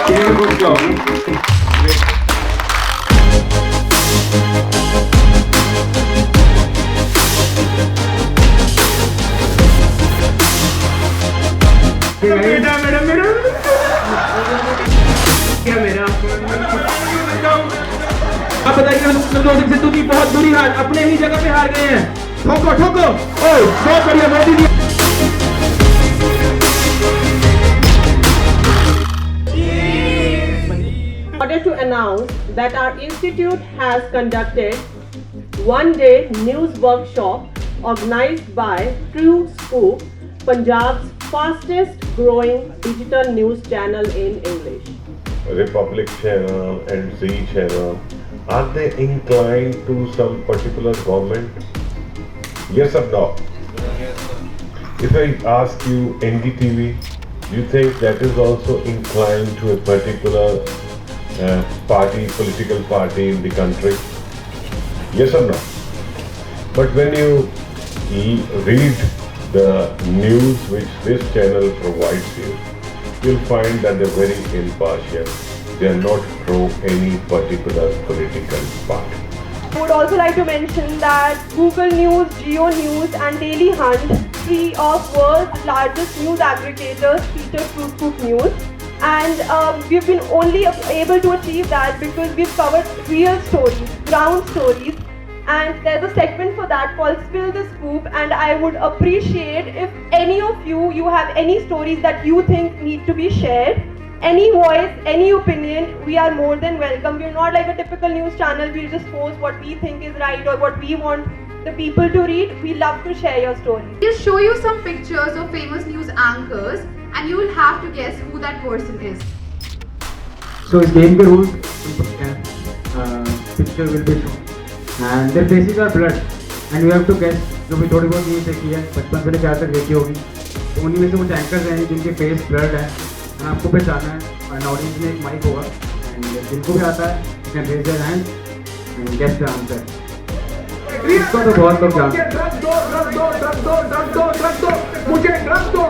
Good job. आप बताइए हम नवजोत सिद्धू की बहुत बुरी हार अपने ही जगह पे हार गए हैं। ठोको ठोको ओ बहुत बढ़िया Modi ji. In order to announce that our institute has conducted one-day news workshop organized by True Scoop, Punjab's fastest growing digital news channel in English. Republic Channel and Zee Channel, are they inclined to some particular government? Yes or no? If I ask you NDTV, do you think that is also inclined to a particular party, political party in the country? Yes or no? But when you read the news which this channel provides you, you'll find that they're very impartial. They are not pro any particular political party. I would also like to mention that Google News, Geo News and Daily Hunt, three of world's largest news aggregators, feature True Scoop News. And we've been only able to achieve that because we've covered real stories, ground stories. And there's a segment for that called Spill the Scoop, and I would appreciate if any of you have any stories that you think need to be shared, any voice, any opinion, we are more than welcome. We're not like a typical news channel, we'll just post what we think is right or what we want the people to read. We love to share your stories. We'll show you some pictures of famous news anchors and you will have to guess who that person is. So इस game के rules picture will be shown and their faces are blurred and you have to guess. जो भी थोड़ी बहुत news देखी है बचपन से लेकर आज तक देखी होगी, तो उन्हीं में से कुछ एंकर्स हैं जिनके फेस ब्लर्ड है और आपको पहचानना है। और ऑडियंस में एक माइक होगा एंड जिनको भी आता है you can raise their hand and guess the answer. इसको तो बहुत लोग जानते हैं। मुझे ड्रग्स दो,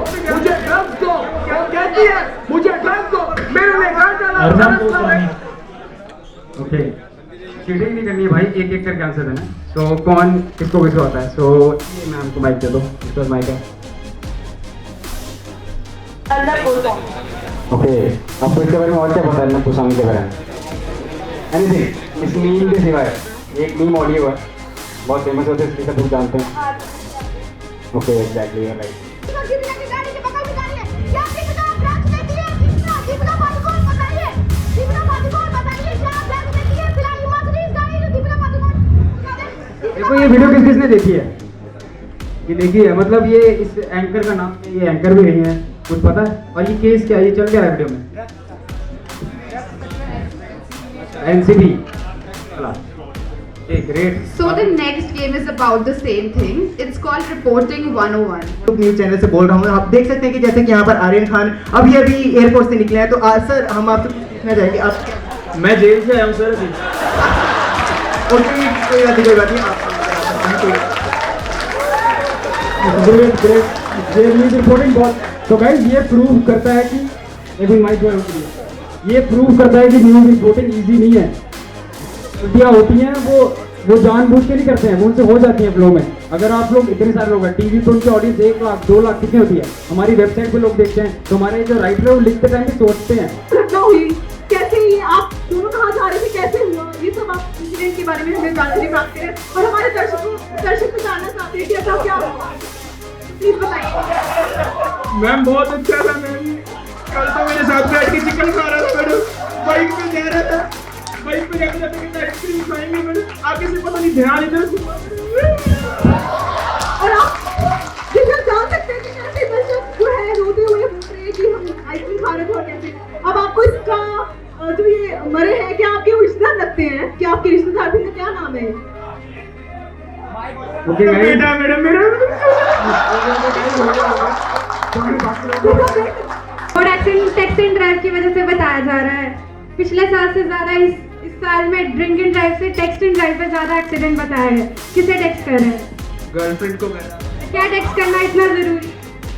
क्या कहती है? मुझे ड्रग्स दो, मेरे लिए घर चला। ओके, चीटिंग नहीं करनी है भाई, एक एक करके आंसर देना। सो कौन किसको किसको आता है? सो ये मैम को माइक दे दो, इसके पास माइक है। ओके, आपको इसके बारे में और क्या पता है? पुसामी के बारे में एनीथिंग? इस मीम के सिवाय एक मीम ऑडियो है बहुत फेमस होते हैं, इसलिए सब लोग जानते हैं। Okay, exactly right. देखो ये वीडियो किसने देखी है? ये देखी है, मतलब ये इस एंकर का नाम, ये एंकर भी नहीं है, कुछ पता है? और ये केस क्या है? ये चल क्या रहा है वीडियो में? NCB. Great. So the next game is about the same thing. It's called Reporting 101. News channel से बोल रहा हूँ। आप देख सकते हैं कि जैसे कि यहाँ पर आर्यन खान अभी एयरपोर्ट से निकले हैं, तो सर हम आपसे पूछना चाहेंगे आप। मैं जेल से आया हूँ सर अभी। कोई बात नहीं। रिपोर्टिंग बहुत। तो गाइस ये प्रूव करता है कि ये प्रूव करता है कि न्यूज रिपोर्टिंग इजी नहीं है। गलतियाँ होती हैं, वो जानबूझ के नहीं करते हैं, वो उनसे हो जाती हैं फ्लो में। अगर आप लोग इतने सारे लोग हैं टीवी पे, उनकी ऑडियंस 1 लाख 2 लाख कितनी होती है? हमारी वेबसाइट पे लोग देखते हैं, तो हमारे जो राइटर है वो लिखते टाइम भी सोचते हैं कैसे ये आप दोनों कहाँ जा रहे थे, कैसे हुआ, ये सब आप इंसिडेंट के बारे में हमें जानकारी प्राप्त करें और हमारे दर्शक भी जानना चाहते हैं कि ऐसा क्या हुआ। प्लीज बताइए। मैम बहुत अच्छा था मैम, कल तो मेरे साथ बैठ के चिकन खा रहा था मैडम, बाइक पे जा रहा था, बाइक पे जाते जाते कहता आइसक्रीम खाएंगे मैडम, आगे से पता नहीं ध्यान इधर। और आप जान सकते हैं कि कैसे दर्शक जो है रोते हुए बोल रहे हैं कि हम आइसक्रीम खा रहे थे और कैसे। अब आपको इसका जो ये मरे हैं, क्या आपके रिश्तेदार लगते हैं? क्या आपके रिश्तेदार भी? क्या नाम है? बेटा मैडम मेरा और टेक्स्ट एंड ड्राइव की वजह से बताया जा रहा है। पिछले साल से ज्यादा इस साल में ड्रिंक एंड ड्राइव से टेक्स्ट एंड ड्राइव पे ज्यादा एक्सीडेंट बताया है। किसे टेक्स्ट कर रहे हैं? गर्लफ्रेंड को करना। क्या टेक्स्ट करना इतना जरूरी?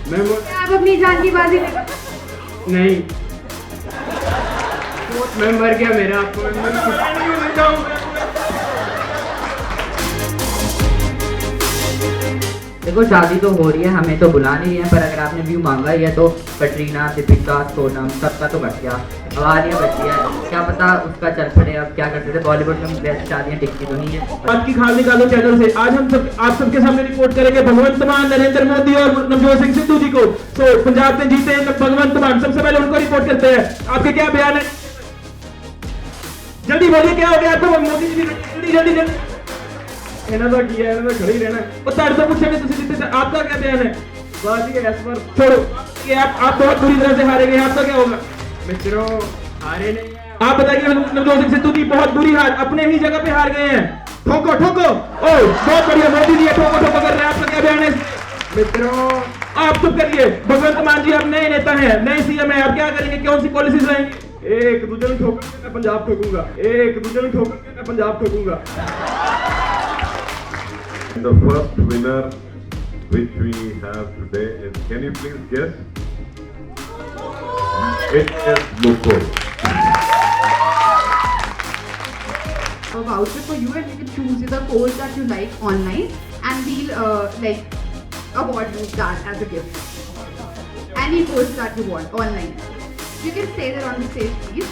मैं आप अपनी जान की बाजी नहीं मैं मर गया मेरा आपको देखो शादी तो हो रही है, हमें तो बुला नहीं रही है, पर अगर आपने व्यू मांगा ही है तो कटरीना, दीपिका, सोनम सबका तो बच गया। अब आलिया बची है, क्या पता उसका चल पड़े। अब क्या करते थे, बॉलीवुड में बेस्ट शादियां टिकती तो नहीं है। आज की खाल निकालो चैनल से। आज हम सब आप सबके सामने रिपोर्ट करेंगे भगवंत मान, नरेंद्र मोदी और नवजोत सिंह सिद्धू जी को। तो पंजाब में जीते भगवंत मान, सबसे पहले उनको रिपोर्ट करते हैं। आपके क्या बयान है? जल्दी बोलिए क्या हो गया आपको? मोदी जी जल्दी जल्दी जल्दी इन्हों का किया, इन्होंने खड़े ही रहना है। और ताड़ तो पूछेंगे तुम जीते थे, आपका क्या बयान है? बात ही है इस पर छोड़ो कि आप बहुत बुरी तरह से हारेंगे, आपका क्या होगा? मित्रों हारे नहीं है। आप बताइए नवजोत सिंह सिद्धू की बहुत बुरी हार, अपने ही जगह पे हार गए हैं। ठोको ठोको, ओ बहुत बढ़िया मोदी जी ठोको ठोको कर रहे हैं। आपका क्या बयान है? मित्रों आप चुप करिए। भगवंत मान जी आप नए नेता हैं, नए सीएम हैं, आप क्या करेंगे? कौन सी पॉलिसीज रहेंगी? एक दूसरे में ठोकर के मैं पंजाब ठोकूंगा, एक दूसरे में ठोकर के मैं Punjab ठोकूंगा। The first winner which we have today is, can you please guess? It is Mukul. A voucher for you, and you can choose the course that you like online, and we'll award you that as a gift. Any course that you want online. You can stay there on the stage, please.